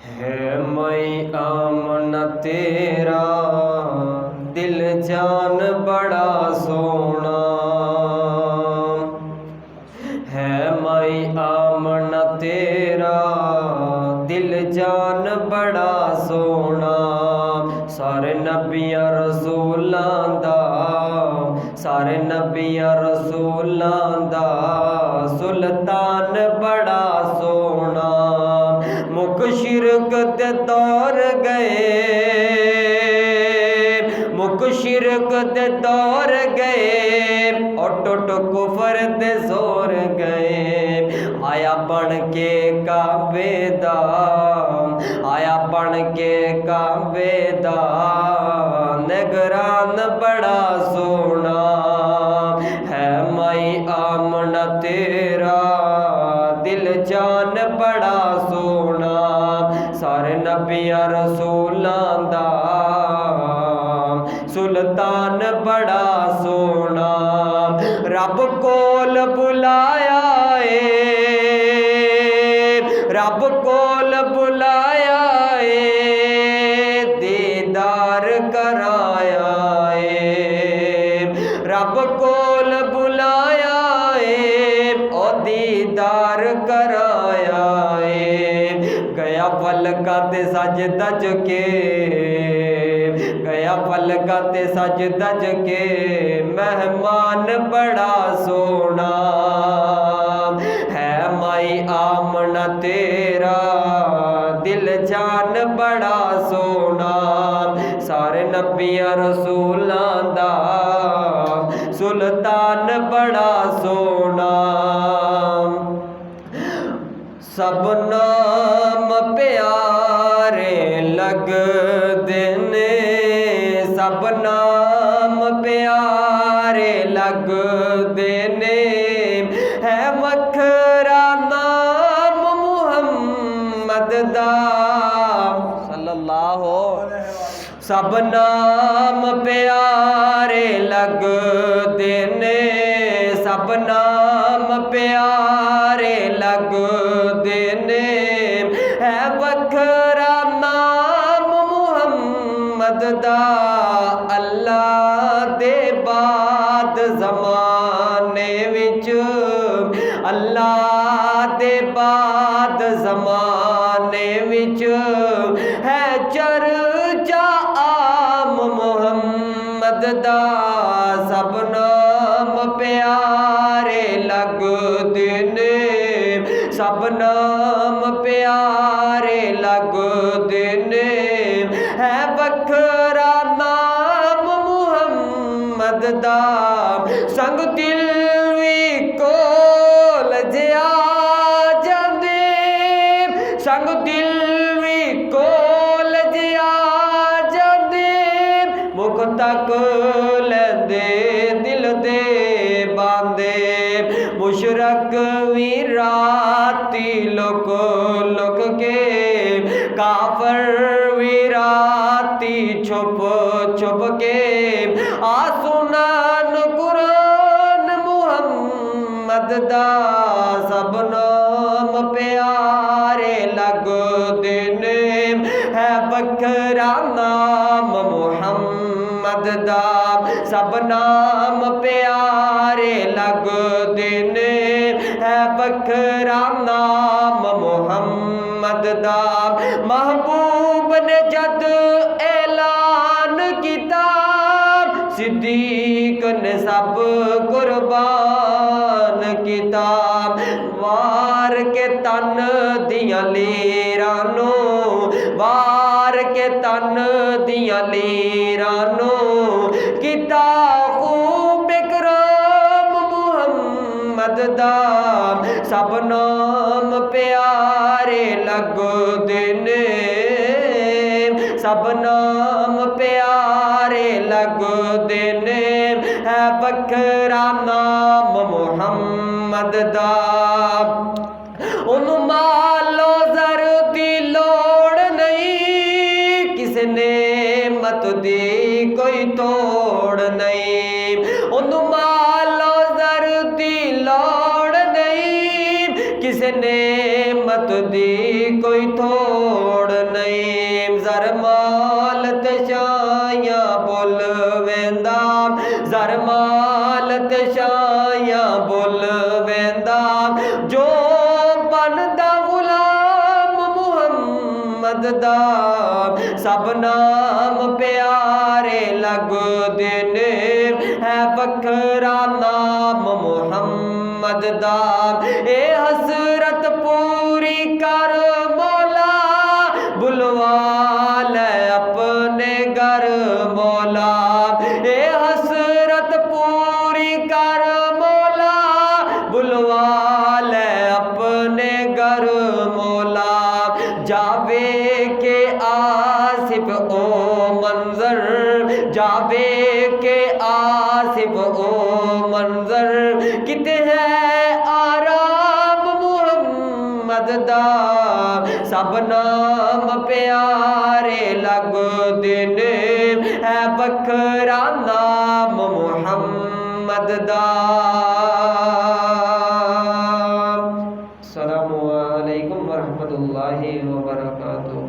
है मैं आमना तेरा दिल जान बड़ा सोना, है मैं आमना तेरा दिल जान बड़ा सोना। सारे नबियां रसूलां दा, सारे नबियां रसूलां दा सुल्तान बड़ा सोना। मुख शिरक दे दौर गए, मुख शिरक दे दौर गए, टुट कुफर दे जोर गए। आया बन के काबे दा, आया बन के काबे दा निगरान बड़ा सोना। है मैं आमना तेरा दिल जान बड़ा सोना। सारे नबियां रसूलां दा सुल्तान बड़ा सोना। रब कोल बुलाया रब कोल बुलाया दीदार कराया रब कोल बुलाया ओ दीदार कराया। गया पलका ते सज दज के, गया पलका ते सज दज के मेहमान बड़ा सोना। है मैं आमना तेरा दिल जान बड़ा सोना। सारे नबियां रसूलां दा सुल्तान बड़ा सोना। सब नाम प्यारे लगदे ने, सब नाम प्यारे लगदे ने, है वखरा नाम मुहम्मद दा सल्लल्लाहु। सब नाम प्यारे लगदे ने, सब नाम प्यारे लगदे ने, है वखरा नाम मुहम्मद दा। अल्लाह दे बाद ज़माने विच, अल्लाह दे बाद ज़माने विच है चर्चा आम मुहम्मद दा। सब नाम प्यारे लगदे ने, सब नाम प्यारे लगदे ने, है वखरा नाम मुहम्मद दा। संग दिल भी कोल जिया जांदे, संग दिल भी कोल जिया जांदे, मुख तक लैंदे दिल दे बांदे। मुशरक भी राती लुक लुक के, काफर भी राती छुप छुप के, आसुनान कुरान मुहम्मद दा। सब नाम प्यारे लगदे ने, है वखरा नाम मुहम्मद दा। सब नाम प्यारे लगदे ने, है वखरा नाम मुहम्मद दा। महबूब ने जद ऐलान किता, सिद्दीक ने सब कुर्बान किता। वार के तन दियां लीरां नूं, वार के तन दियां लीरां नूं, किता खूब इकराम मुहम्मद दा। सब नाम प्यारे लगदे ने, सब नाम प्यारे लगदे ने, है वखरा नाम मुहम्मद दा। उन्हों मालो ज़र दी लोड़ नहीं, किसी नेमत दी कोई तोड़ नहीं। उन्हों मालो ज़र दी लोड़ नहीं, किसी नेमत दी कोई थोड़ नहीं। ज़र माल ते शायां बुल वेंदा, ज़र माल ते शायां बुल वेंदा, जो बनदा गुलाम मुहम्मद दा सब नाम प्यारे लगदे ने, है बखरा नाम मुहम्मद दा। ए हसरत पूरी कर मौला, बुलवा ले अपने घर मौला। ए हसरत पूरी कर मौला, बुलवा ले अपने घर मौला। जावे के आसिफ ओ मंजर, जावे के आसिफ ओ मंजर, किते है आराम मुहम्मद दा सब नाम प्यारे लगदे ने, है बखरा नाम मुहम्मद दा। अस्सलामु अलैकुम वरहमतुल्लाहि वबरकातुहू।